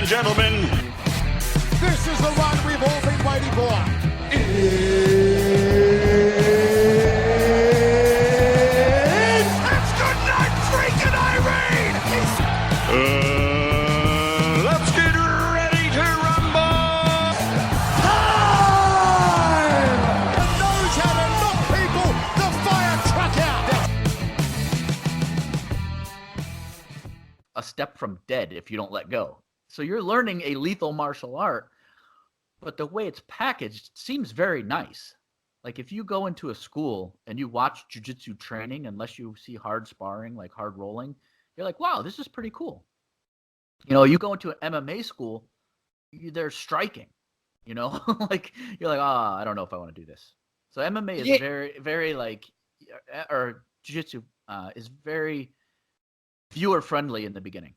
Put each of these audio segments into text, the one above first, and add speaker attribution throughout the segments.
Speaker 1: and gentlemen,
Speaker 2: this is the one we've all been waiting for.
Speaker 1: It's good night, freaking Irene! Let's get ready to rumble!
Speaker 2: Time! And knows how to knock people the fire truck out.
Speaker 3: A step from dead if you don't let go. So you're learning a lethal martial art, but the way it's packaged seems very nice. Like if you go into a school and you watch jiu-jitsu training, unless you see hard sparring, like hard rolling, you're like, wow, this is pretty cool. You know, you go into an MMA school, they're striking, you know, like you're like, I don't know if I want to do this. So MMA is very, very like, or jiu-jitsu is very viewer friendly in the beginning.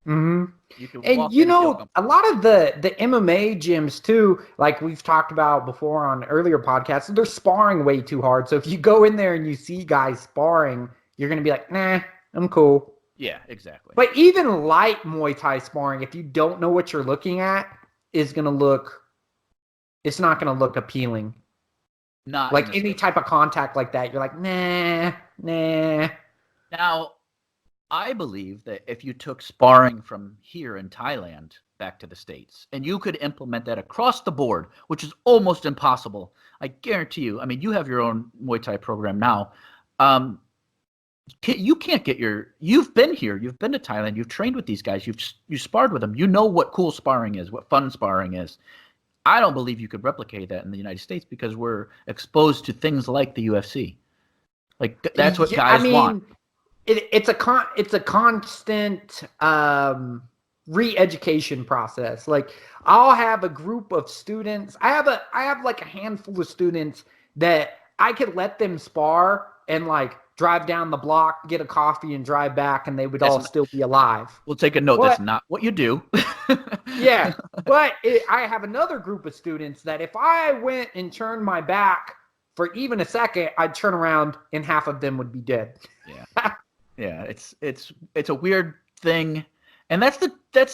Speaker 4: Mm-hmm.
Speaker 3: You can
Speaker 4: and
Speaker 3: walk
Speaker 4: you
Speaker 3: in
Speaker 4: know, a lot of the MMA gyms too, like we've talked about before on earlier podcasts, they're sparring way too hard. So if you go in there and you see guys sparring, you're going to be like, nah, I'm cool.
Speaker 3: Yeah, exactly.
Speaker 4: But even light Muay Thai sparring, if you don't know what you're looking at, it's not going to look appealing.
Speaker 3: Not
Speaker 4: like any type of contact like that, you're like, nah.
Speaker 3: Now, I believe that if you took sparring from here in Thailand back to the States, and you could implement that across the board, which is almost impossible, I guarantee you, I mean, you have your own Muay Thai program now. You can't get you've been here, you've been to Thailand, you've trained with these guys, you sparred with them, you know what cool sparring is, what fun sparring is. I don't believe you could replicate that in the United States because we're exposed to things like the UFC. Like that's what guys want.
Speaker 4: It's a constant re-education process. Like I'll have a group of students. I have like a handful of students that I could let them spar and like drive down the block, get a coffee, and drive back, and they would still be alive.
Speaker 3: We'll take a note. That's not what you do.
Speaker 4: Yeah, but I have another group of students that if I went and turned my back for even a second, I'd turn around and half of them would be dead.
Speaker 3: Yeah. Yeah, it's a weird thing, and that's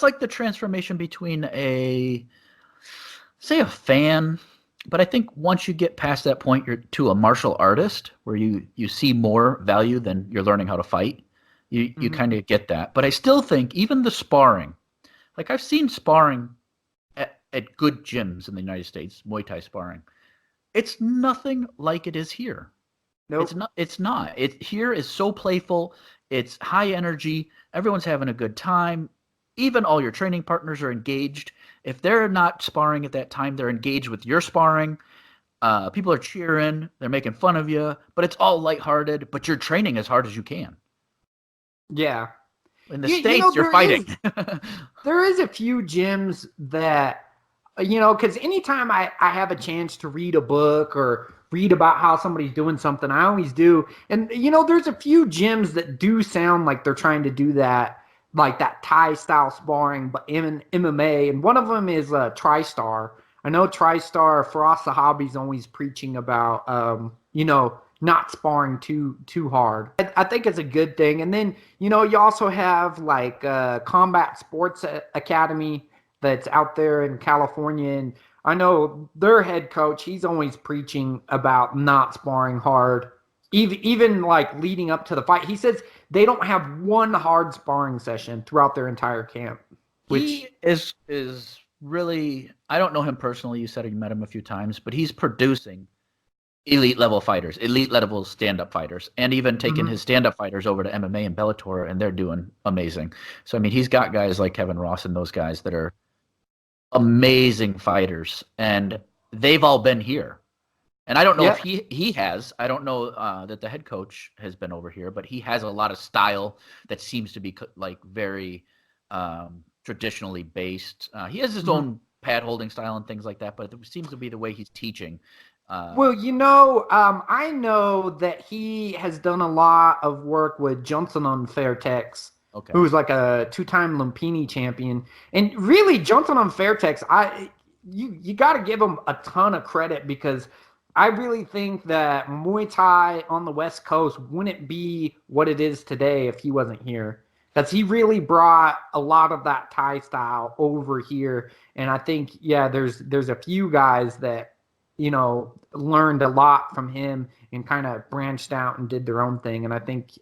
Speaker 3: like the transformation between a fan, but I think once you get past that point, you're to a martial artist where you see more value than you're learning how to fight. You kind of get that, but I still think even the sparring, like I've seen sparring at good gyms in the United States, Muay Thai sparring, it's nothing like it is here.
Speaker 4: Nope.
Speaker 3: It's not. It here is so playful. It's high energy. Everyone's having a good time. Even all your training partners are engaged. If they're not sparring at that time, they're engaged with your sparring. People are cheering. They're making fun of you. But it's all lighthearted. But you're training as hard as you can.
Speaker 4: Yeah.
Speaker 3: In the States, you're fighting.
Speaker 4: There is a few gyms that, because anytime I have a chance to read a book or read about how somebody's doing something, I always do. And, there's a few gyms that do sound like they're trying to do that, like that Thai style sparring, but in MMA. And one of them is TriStar. I know TriStar, Firas Sahabi's always preaching about, not sparring too hard. I think it's a good thing. And then, you also have like Combat Sports Academy that's out there in California. And I know their head coach, he's always preaching about not sparring hard, even like leading up to the fight. He says they don't have one hard sparring session throughout their entire camp.
Speaker 3: He is really, I don't know him personally. You said you met him a few times, but he's producing elite level fighters, elite level stand-up fighters, and even taking his stand-up fighters over to MMA and Bellator, and they're doing amazing. So, I mean, he's got guys like Kevin Ross and those guys that are amazing fighters, and they've all been here. And I don't know if he has. I don't know that the head coach has been over here, but he has a lot of style that seems to be like very traditionally based. He has his own pad holding style and things like that, but it seems to be the way he's teaching.
Speaker 4: Well, I know that he has done a lot of work with Johnson on Fairtex, who's like a 2-time Lumpini champion. And really, Johnson on Fairtex, you got to give him a ton of credit, because I really think that Muay Thai on the West Coast wouldn't be what it is today if he wasn't here. Because he really brought a lot of that Thai style over here. And I think, yeah, there's a few guys that, learned a lot from him and kind of branched out and did their own thing. And I think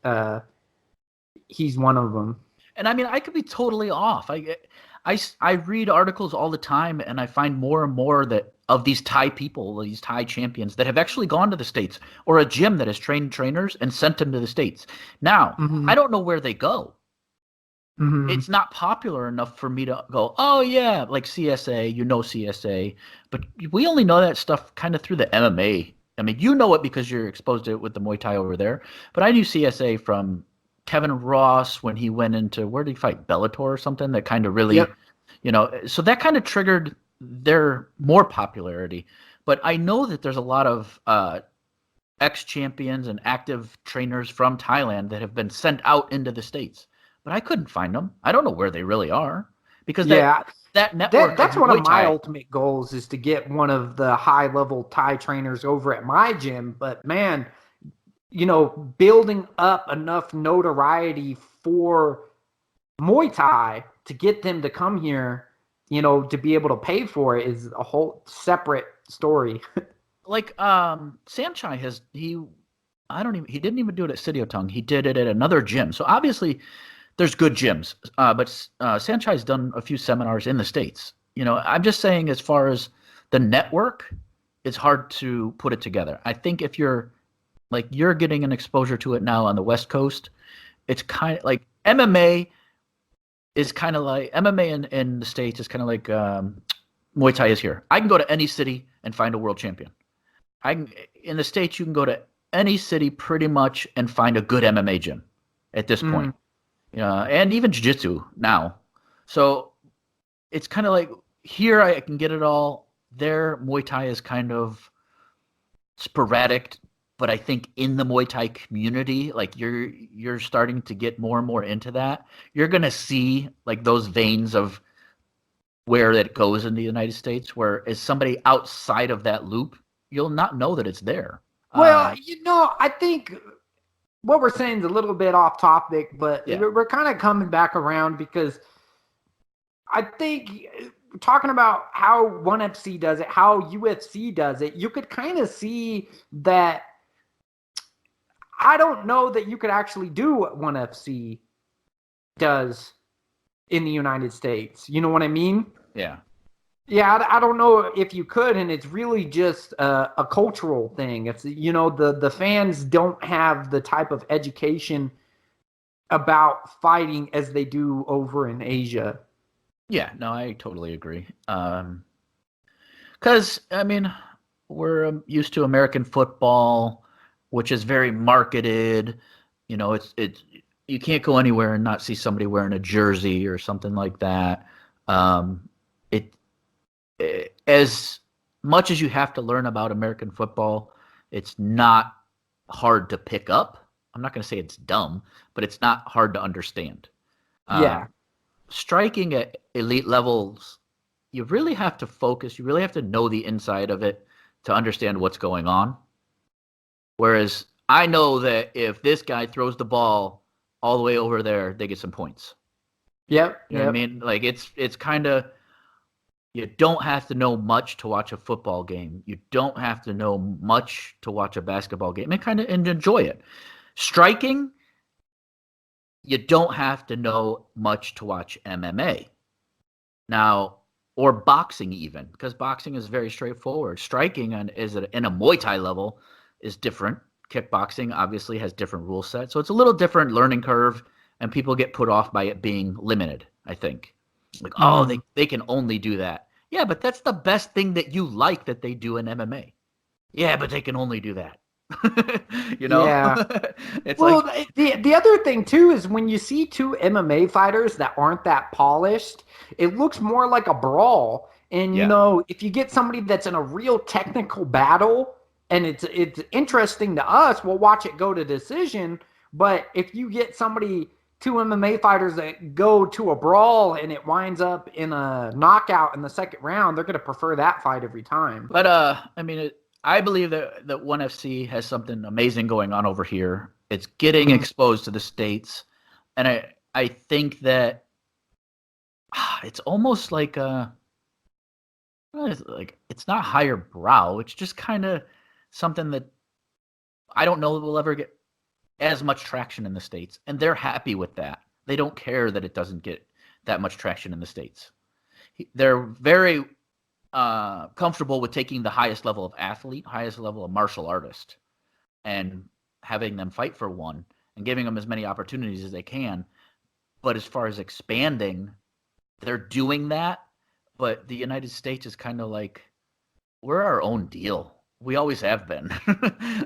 Speaker 4: he's one of them.
Speaker 3: And I mean, I could be totally off. I read articles all the time, and I find more and more that of these Thai people, these Thai champions that have actually gone to the States, or a gym that has trained trainers and sent them to the States. Now, I don't know where they go. It's not popular enough for me to go, oh yeah, like CSA, CSA, but we only know that stuff kind of through the MMA. I mean, you know it because you're exposed to it with the Muay Thai over there, but I knew CSA from Kevin Ross when he went into, where did he fight, Bellator or something, that kind of really, so that kind of triggered their more popularity. But I know that there's a lot of ex-champions and active trainers from Thailand that have been sent out into the States. But I couldn't find them. I don't know where they really are, because that network.
Speaker 4: That's one of my ultimate goals, is to get one of the high level Thai trainers over at my gym. But man, building up enough notoriety for Muay Thai to get them to come here, to be able to pay for it, is a whole separate story.
Speaker 3: Like Sanchai he didn't even do it at Sityodtong. He did it at another gym. So obviously there's good gyms, but Sanchai's done a few seminars in the States. I'm just saying, as far as the network, it's hard to put it together. I think if you're getting an exposure to it now on the West Coast, it's kind of like MMA is kind of like MMA in the States is kind of like Muay Thai is here. I can go to any city and find a world champion. In the States, you can go to any city pretty much and find a good MMA gym at this point. And even jiu-jitsu now. So it's kind of like, here I can get it all. There, Muay Thai is kind of sporadic, but I think in the Muay Thai community, like you're starting to get more and more into that. You're going to see like those veins of where it goes in the United States, where as somebody outside of that loop, you'll not know that it's there.
Speaker 4: Well, I think what we're saying is a little bit off topic, but we're kind of coming back around, because I think talking about how ONE FC does it, how UFC does it, you could kind of see that. I don't know that you could actually do what ONE FC does in the United States. You know what I mean?
Speaker 3: Yeah.
Speaker 4: Yeah, I don't know if you could, and it's really just a cultural thing. It's, the fans don't have the type of education about fighting as they do over in Asia.
Speaker 3: Yeah, no, I totally agree. Because, I mean, we're used to American football, which is very marketed. It's you can't go anywhere and not see somebody wearing a jersey or something like that. As much as you have to learn about American football, it's not hard to pick up. I'm not going to say it's dumb, but it's not hard to understand. Striking at elite levels, you really have to focus. You really have to know the inside of it to understand what's going on. Whereas I know that if this guy throws the ball all the way over there, they get some points.
Speaker 4: Yep.
Speaker 3: You know what I mean? Like it's kind of, you don't have to know much to watch a football game. You don't have to know much to watch a basketball game and enjoy it. Striking, you don't have to know much to watch MMA. Now, or boxing even, because boxing is very straightforward. Striking in a Muay Thai level is different. Kickboxing obviously has different rule set. So it's a little different learning curve, and people get put off by it being limited, I think. Like, they can only do that. Yeah, but that's the best thing that you like that they do in MMA. Yeah, but they can only do that.
Speaker 4: Yeah.
Speaker 3: It's
Speaker 4: the other thing too is when you see two MMA fighters that aren't that polished, it looks more like a brawl. And if you get somebody that's in a real technical battle, and it's interesting to us, we'll watch it go to decision. But if you get two MMA fighters that go to a brawl and it winds up in a knockout in the second round, they're going to prefer that fight every time.
Speaker 3: But I believe that ONE FC has something amazing going on over here. It's getting exposed to the States, and I think that it's almost like it's not higher brow. It's just kind of something that I don't know will ever get as much traction in the States, and they're happy with that. They don't care that it doesn't get that much traction in the States. They're very comfortable with taking the highest level of athlete, highest level of martial artist, and having them fight for one and giving them as many opportunities as they can. But as far as expanding, they're doing that. But the United States is kind of like, we're our own deal. We always have been.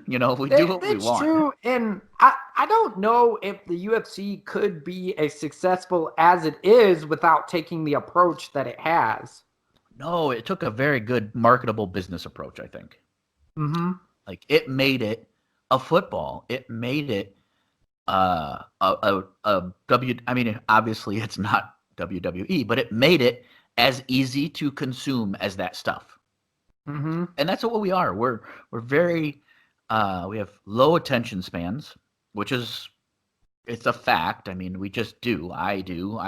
Speaker 3: We do what we want.
Speaker 4: That's true. And I don't know if the UFC could be as successful as it is without taking the approach that it has.
Speaker 3: No, it took a very good marketable business approach, I think.
Speaker 4: Mm-hmm.
Speaker 3: Like, it made it a football. It made it I mean, obviously it's not WWE, but it made it as easy to consume as that stuff.
Speaker 4: Mm-hmm.
Speaker 3: And that's what we are. We're very we have low attention spans, which is it's a fact. I mean, we just do. I do.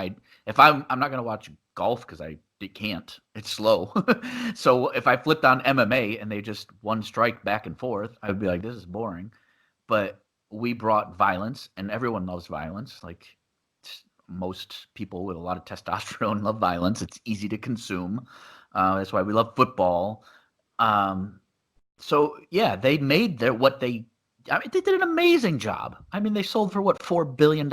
Speaker 3: If I'm not going to watch golf because I can't. It's slow. So if I flipped on MMA and they just one strike back and forth, I would be like, this is boring. But we brought violence, and everyone loves violence. Like, most people with a lot of testosterone love violence. It's easy to consume. That's why we love football. So yeah, they made they did an amazing job. I mean, they sold for what, $4 billion?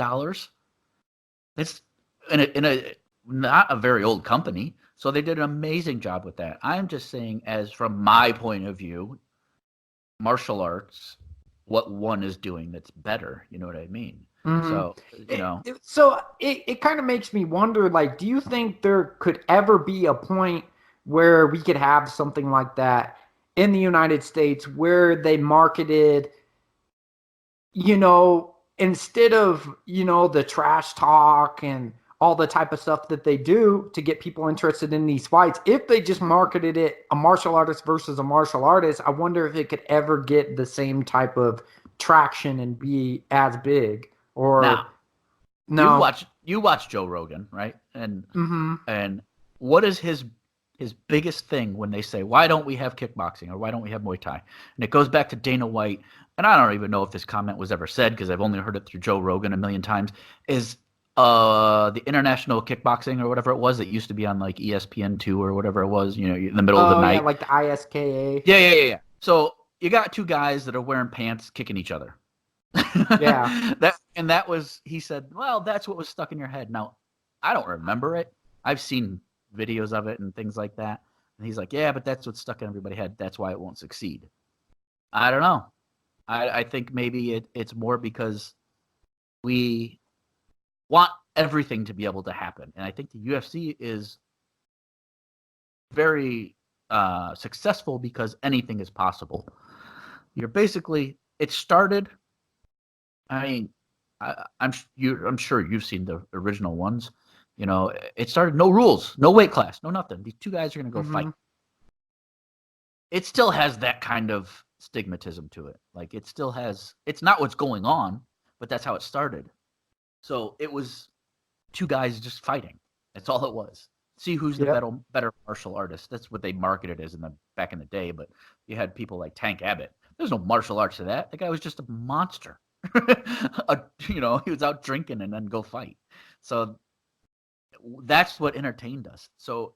Speaker 3: It's in a not a very old company. So they did an amazing job with that. I'm just saying, as from my point of view, martial arts, what one is doing that's better. You know what I mean?
Speaker 4: Mm-hmm.
Speaker 3: So,
Speaker 4: it kind of makes me wonder, like, do you think there could ever be a point where we could have something like that in the United States where they marketed, instead of, the trash talk and all the type of stuff that they do to get people interested in these fights, if they just marketed it a martial artist versus a martial artist, I wonder if it could ever get the same type of traction and be as big. Or
Speaker 3: no, you watch Joe Rogan, right? And and what is his biggest thing when they say, why don't we have kickboxing or why don't we have Muay Thai? And it goes back to Dana White, and I don't even know if this comment was ever said because I've only heard it through Joe Rogan a million times, is the International Kickboxing or whatever it was that used to be on like ESPN2 or whatever it was, in the middle of the night.
Speaker 4: Yeah, like the ISKA.
Speaker 3: Yeah. So you got two guys that are wearing pants kicking each other.
Speaker 4: Yeah.
Speaker 3: He said, well, that's what was stuck in your head. Now, I don't remember it. I've seen videos of it and things like that. And he's like, yeah, but that's what's stuck in everybody's head. That's why it won't succeed. I don't know. I think maybe it's more because we want everything to be able to happen. And I think the UFC is very successful because anything is possible. It started, I mean, I'm sure you've seen the original ones. It started no rules, no weight class, no nothing. These two guys are going to go fight. It still has that kind of stigmatism to it. Like, it's not what's going on, but that's how it started. So it was two guys just fighting. That's all it was. See who's the better martial artist. That's what they marketed as back in the day. But you had people like Tank Abbott. There's no martial arts to that. The guy was just a monster. He was out drinking and then go fight. So that's what entertained us. So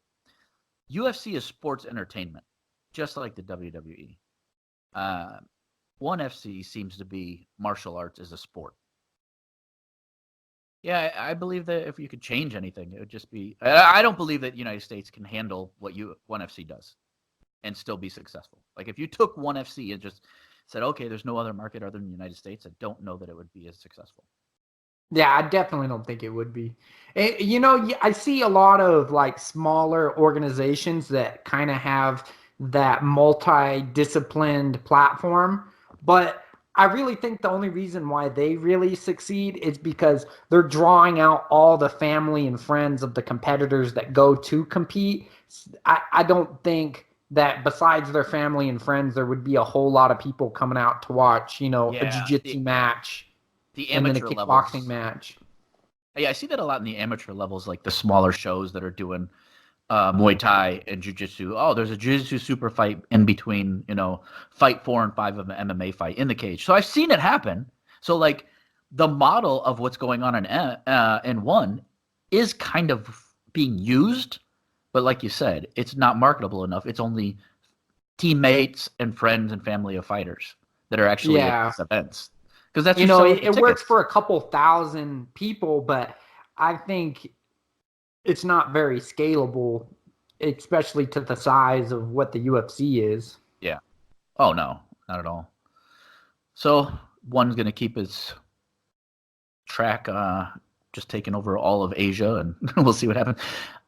Speaker 3: UFC is sports entertainment, just like the WWE. ONE FC seems to be martial arts as a sport. Yeah, I believe that if you could change anything, it would just be. I don't believe that the United States can handle what ONE FC does and still be successful. Like, if you took ONE FC and just said, okay, there's no other market other than the United States, I don't know that it would be as successful.
Speaker 4: Yeah, I definitely don't think it would be. I see a lot of like smaller organizations that kind of have that multi-disciplined platform, but I really think the only reason why they really succeed is because they're drawing out all the family and friends of the competitors that go to compete. I don't think that besides their family and friends, there would be a whole lot of people coming out to watch, a jiu-jitsu match
Speaker 3: the
Speaker 4: and then a
Speaker 3: amateur
Speaker 4: kickboxing
Speaker 3: levels.
Speaker 4: match.
Speaker 3: Yeah, I see that a lot in the amateur levels, like the smaller shows that are doing Muay Thai and Jiu-Jitsu. Oh, there's a Jiu-Jitsu super fight in between, fight 4 and 5 of an MMA fight in the cage. So I've seen it happen. So like the model of what's going on in one is kind of being used, but like you said, it's not marketable enough. It's only teammates and friends and family of fighters that are actually at these events. Because that's
Speaker 4: it works for a couple thousand people, but I think it's not very scalable, especially to the size of what the UFC is.
Speaker 3: Yeah. Oh no, not at all. So one's gonna keep his track just taking over all of Asia, and we'll see what happens.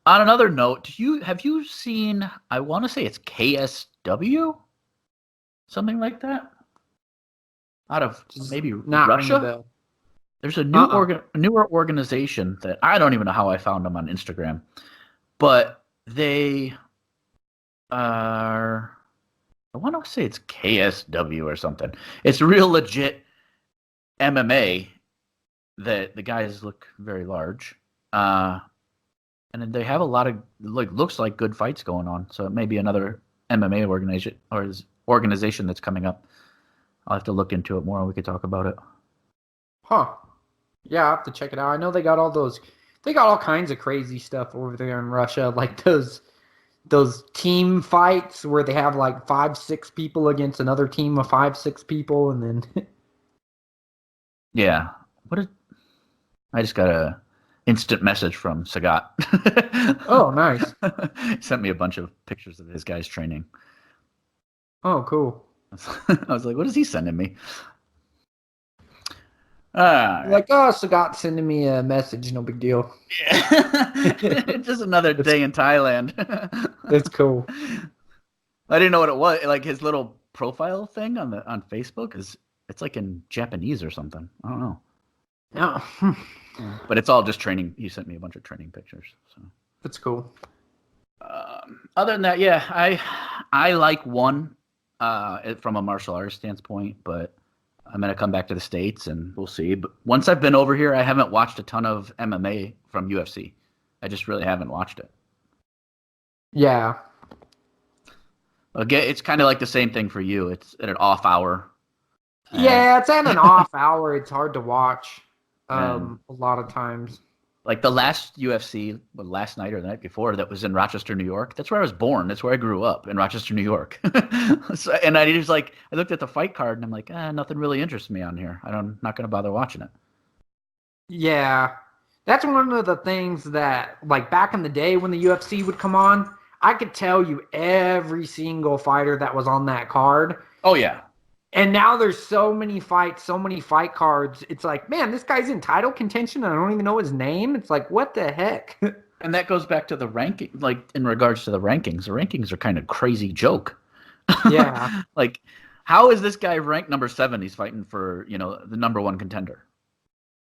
Speaker 3: On another note, have you seen, I want to say it's KSW? Something like that? Out of maybe
Speaker 4: not
Speaker 3: Russia? There's a newer organization that I don't even know how I found them on Instagram, but they are, I want to say it's KSW or something. It's real legit MMA that the guys look very large. And then they have a lot of, looks like good fights going on. So it may be another MMA organization that's coming up. I'll have to look into it more and we could talk about it.
Speaker 4: Huh. Yeah, I'll have to check it out. I know they got all kinds of crazy stuff over there in Russia, like those team fights where they have like 5-6 people against another team of 5-6 people, and then
Speaker 3: yeah. I just got a instant message from Sagat.
Speaker 4: Oh, nice.
Speaker 3: He sent me a bunch of pictures of his guys training.
Speaker 4: Oh, cool.
Speaker 3: I was like, what is he sending me?
Speaker 4: Like, oh, Sagat sending me a message, no big deal.
Speaker 3: Yeah. Just another day in Thailand.
Speaker 4: That's cool.
Speaker 3: I didn't know what it was. Like his little profile thing on Facebook it's like in Japanese or something. I don't know.
Speaker 4: No.
Speaker 3: But it's all just training. He sent me a bunch of training pictures. So
Speaker 4: that's cool.
Speaker 3: Other than that, yeah, I like one from a martial arts standpoint, but I'm going to come back to the States and we'll see. But once I've been over here, I haven't watched a ton of MMA from UFC. I just really haven't watched it.
Speaker 4: Yeah.
Speaker 3: Again, it's kind of like the same thing for you. It's at an off hour.
Speaker 4: Yeah, it's at an off hour. It's hard to watch a lot of times.
Speaker 3: Like the last UFC, last night or the night before, that was in Rochester, New York. That's where I was born. That's where I grew up, in Rochester, New York. And I looked at the fight card and I'm like, nothing really interests me on here. I'm not going to bother watching it.
Speaker 4: Yeah. That's one of the things that, like back in the day when the UFC would come on, I could tell you every single fighter that was on that card.
Speaker 3: Oh, yeah.
Speaker 4: And now there's so many fights, so many fight cards. It's like, man, this guy's in title contention and I don't even know his name. It's like, what the heck?
Speaker 3: And that goes back to the ranking, like in regards to the rankings. The rankings are kind of crazy joke.
Speaker 4: Yeah.
Speaker 3: Like, how is this guy ranked number 7? He's fighting for, the number 1 contender.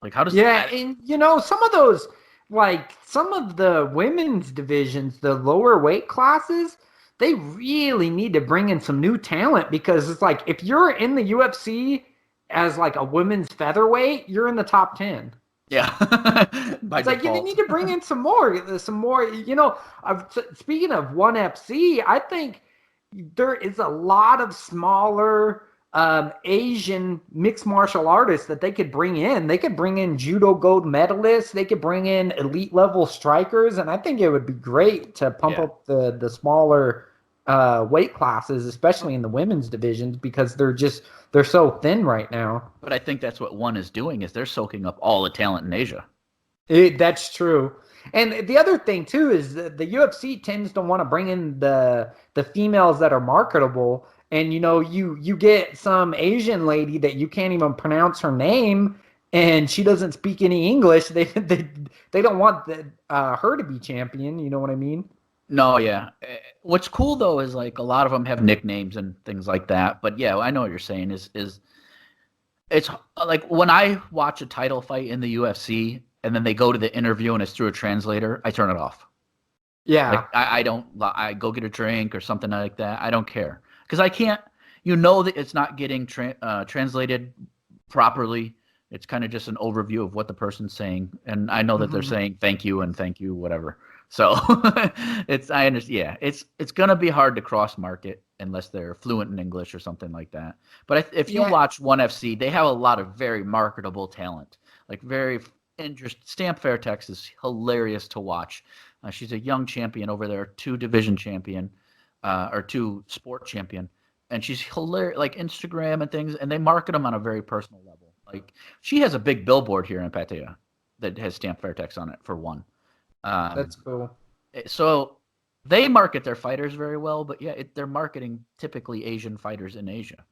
Speaker 3: Like, how does that...
Speaker 4: and some of those, like some of the women's divisions, the lower weight classes, they really need to bring in some new talent, because it's like if you're in the UFC as like a women's featherweight, you're in the top 10.
Speaker 3: Yeah.
Speaker 4: It's like you need to bring in some more. Speaking of ONE FC, I think there is a lot of smaller Asian mixed martial artists that they could bring in. They could bring in judo gold medalists. They could bring in elite level strikers. And I think it would be great to pump up the smaller weight classes, especially in the women's divisions, because they're so thin right now.
Speaker 3: But I think that's what ONE is doing, is they're soaking up all the talent in Asia.
Speaker 4: That's true. And the other thing too is that the UFC tends to want to bring in the females that are marketable. And you get some Asian lady that you can't even pronounce her name, and she doesn't speak any English. They don't want her to be champion. You know what I mean?
Speaker 3: No, yeah. What's cool though is like a lot of them have nicknames and things like that. But yeah, I know what you're saying. Is it's like when I watch a title fight in the UFC and then they go to the interview and it's through a translator, I turn it off.
Speaker 4: Yeah,
Speaker 3: like, I don't. I go get a drink or something like that. I don't care. Because I can't, that it's not getting translated properly. It's kind of just an overview of what the person's saying, and I know that they're saying thank you and thank you, whatever. So I understand. Yeah, it's gonna be hard to cross market unless they're fluent in English or something like that. But if you watch ONE FC, they have a lot of very marketable talent, like very interesting. Stamp Fairtex is hilarious to watch. She's a young champion over there, 2 division champion, or 2 sport champion, and she's hilarious. Like Instagram and things, and they market them on a very personal level. Like she has a big billboard here in Pattaya that has Stamp Fairtex on it for one.
Speaker 4: That's cool.
Speaker 3: So they market their fighters very well, but they're marketing typically Asian fighters in Asia.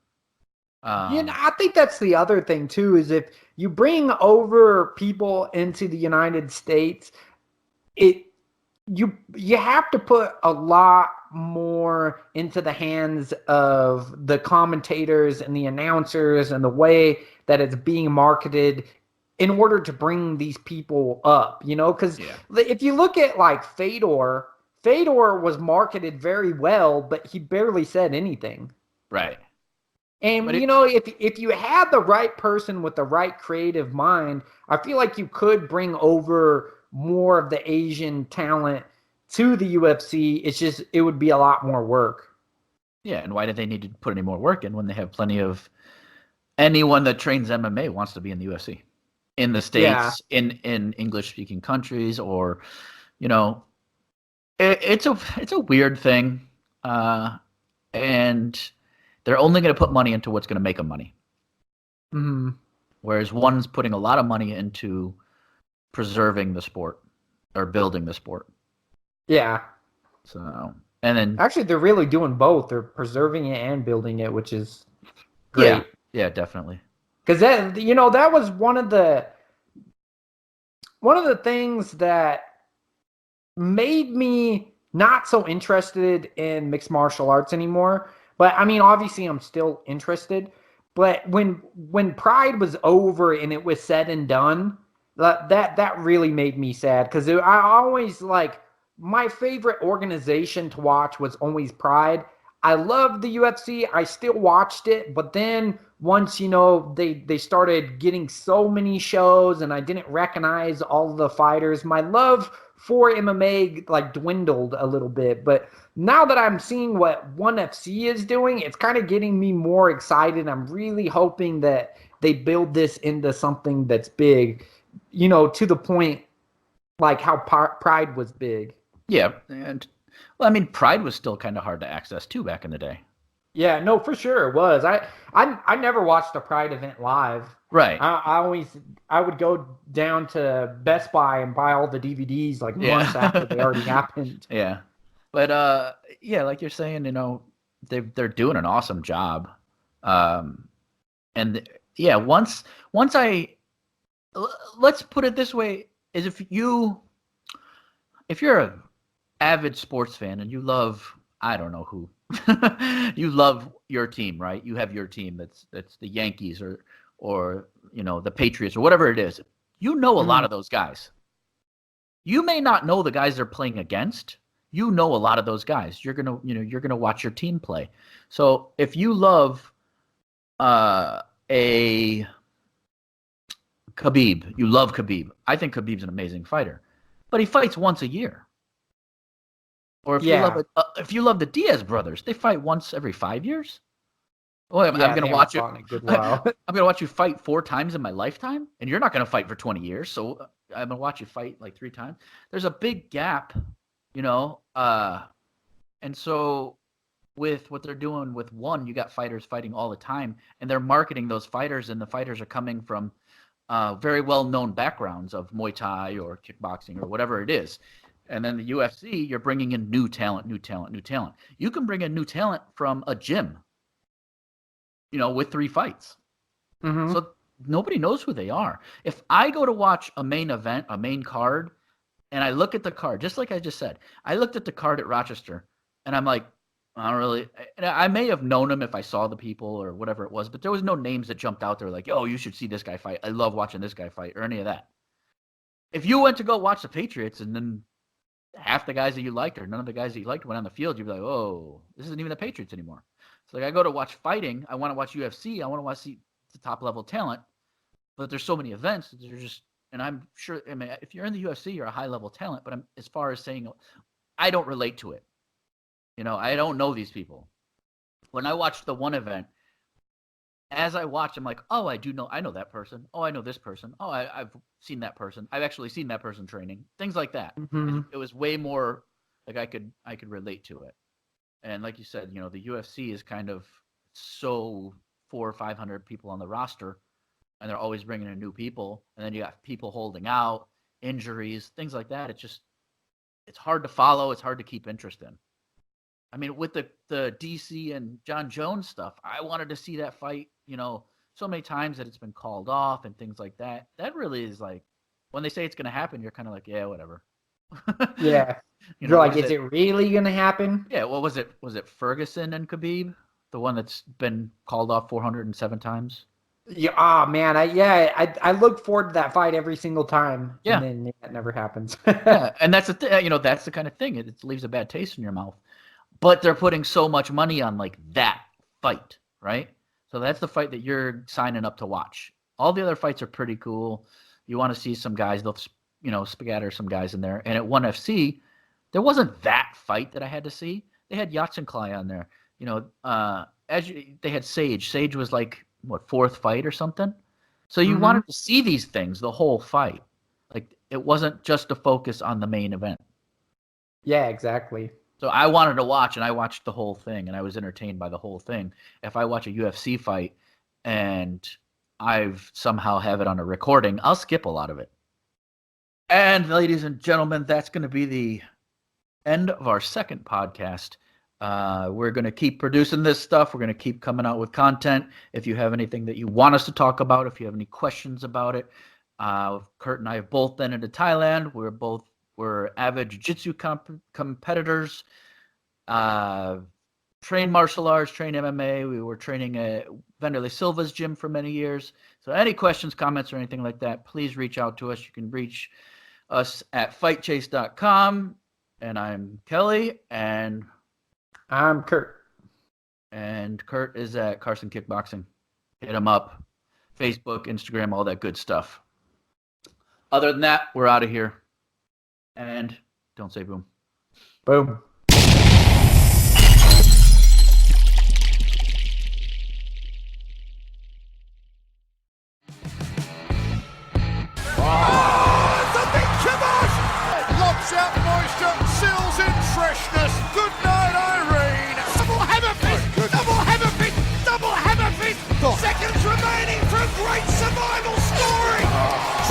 Speaker 4: I think that's the other thing too, is if you bring over people into the United States, you have to put a lot more into the hands of the commentators and the announcers and the way that it's being marketed in order to bring these people up, because if you look at like Fedor was marketed very well, but he barely said anything.
Speaker 3: Right.
Speaker 4: And, if you had the right person with the right creative mind, I feel like you could bring over more of the Asian talent to the UFC. It's just, it would be a lot more work.
Speaker 3: Yeah, and why do they need to put any more work in when they have plenty of anyone that trains MMA wants to be in the UFC? In the States, in English-speaking countries, or, it's a weird thing. And they're only going to put money into what's going to make them money.
Speaker 4: Mm-hmm.
Speaker 3: Whereas one's putting a lot of money into preserving the sport or building the sport.
Speaker 4: Yeah.
Speaker 3: So, and then
Speaker 4: actually, they're really doing both. They're preserving it and building it, which is great.
Speaker 3: Yeah, definitely.
Speaker 4: Because that was one of the things that made me not so interested in mixed martial arts anymore. But I mean, obviously, I'm still interested. But when Pride was over and it was said and done, that really made me sad, because I always my favorite organization to watch was always Pride. I loved the UFC. I still watched it, but then once they started getting so many shows and I didn't recognize all of the fighters, my love for MMA dwindled a little bit. But now that I'm seeing what ONE FC is doing, it's kind of getting me more excited. I'm really hoping that they build this into something that's big, to the point like how Pride was big.
Speaker 3: Yeah, and well, I mean, Pride was still kind of hard to access too back in the day.
Speaker 4: Yeah, no, for sure it was. I never watched a Pride event live.
Speaker 3: Right.
Speaker 4: I would go down to Best Buy and buy all the DVDs months after they already happened.
Speaker 3: Yeah, but like you're saying, they're doing an awesome job. And yeah, once let's put it this way, is if you're a avid sports fan and you love, I don't know who, you love your team, right? You have your team that's the Yankees or the Patriots or whatever it is. A lot of those guys. You may not know the guys they're playing against. A lot of those guys. You're gonna watch your team play. So if you love a Khabib, you love Khabib. I think Khabib's an amazing fighter, but he fights once a year. Or if you love the Diaz brothers, they fight once every 5 years. Oh, I'm going to watch you. I'm going to watch you fight 4 times in my lifetime, and you're not going to fight for 20 years. So I'm going to watch you fight 3 times. There's a big gap, and so with what they're doing with ONE, you got fighters fighting all the time, and they're marketing those fighters, and the fighters are coming from very well-known backgrounds of Muay Thai or kickboxing or whatever it is. And then the UFC, you're bringing in new talent. You can bring in new talent from a gym, with 3 fights. Mm-hmm. So nobody knows who they are. If I go to watch a main event, a main card, and I look at the card, just like I just said, I looked at the card at Rochester, and I'm like, I may have known him if I saw the people or whatever it was, but there was no names that jumped out there like, oh, you should see this guy fight. I love watching this guy fight, or any of that. If you went to go watch the Patriots and then half the guys that you liked or none of the guys that you liked went on the field, you'd be like, oh, this isn't even the Patriots anymore. So I go to watch fighting. I want to watch UFC. I want to see the top level talent. but there's so many events that they're just, and I'm sure, I mean, if you're in the UFC, you're a high level talent, but as far as saying, I don't relate to it. I don't know these people. When I watched the one event, as I watched, I'm like, oh, I know that person. Oh, I know this person. Oh, I've seen that person. I've actually seen that person training. Things like that.
Speaker 4: Mm-hmm.
Speaker 3: It was way more like I could relate to it. And like you said, the UFC is kind of so 400 or 500 people on the roster, and they're always bringing in new people. And then you got people holding out, injuries, things like that. It's hard to follow. It's hard to keep interest in. I mean, with the DC and John Jones stuff, I wanted to see that fight, so many times that it's been called off and things like that. That really is like, when they say it's going to happen, you're kind of like, yeah, whatever.
Speaker 4: Yeah. You're like, is it really going to happen?
Speaker 3: Yeah. What was it? Was it Ferguson and Khabib? The one that's been called off 407 times?
Speaker 4: Yeah. Oh, man. I look forward to that fight every single time.
Speaker 3: Yeah.
Speaker 4: And then it never happens.
Speaker 3: Yeah. And that's that's the kind of thing. It leaves a bad taste in your mouth. But they're putting so much money on like that fight, right? So that's the fight that you're signing up to watch. All the other fights are pretty cool. You want to see some guys, they'll scatter some guys in there. And at ONE FC, there wasn't that fight that I had to see. They had Yatsenklai on there. They had Sage. Sage was like, what, 4th fight or something? So you wanted to see these things the whole fight. Like, it wasn't just to focus on the main event.
Speaker 4: Yeah, exactly.
Speaker 3: So I wanted to watch, and I watched the whole thing, and I was entertained by the whole thing. If I watch a UFC fight and I've somehow have it on a recording, I'll skip a lot of it. And ladies and gentlemen, that's going to be the end of our second podcast. We're going to keep producing this stuff. We're going to keep coming out with content. If you have anything that you want us to talk about, if you have any questions about it, Kurt and I have both been into Thailand. We're avid jiu-jitsu competitors, train martial arts, train MMA. We were training at Vanderlei Silva's gym for many years. So any questions, comments, or anything like that, please reach out to us. You can reach us at fightchase.com. And I'm Kelly, and
Speaker 4: I'm Kurt.
Speaker 3: And Kurt is at Carson Kickboxing. Hit him up. Facebook, Instagram, all that good stuff. Other than that, we're out of here. And don't say boom.
Speaker 4: Boom.
Speaker 2: Lobs out moisture, seals in freshness. Good night, Irene. Double hammer fist, double hammer fist, double hammer fist. Seconds remaining for a great survival story.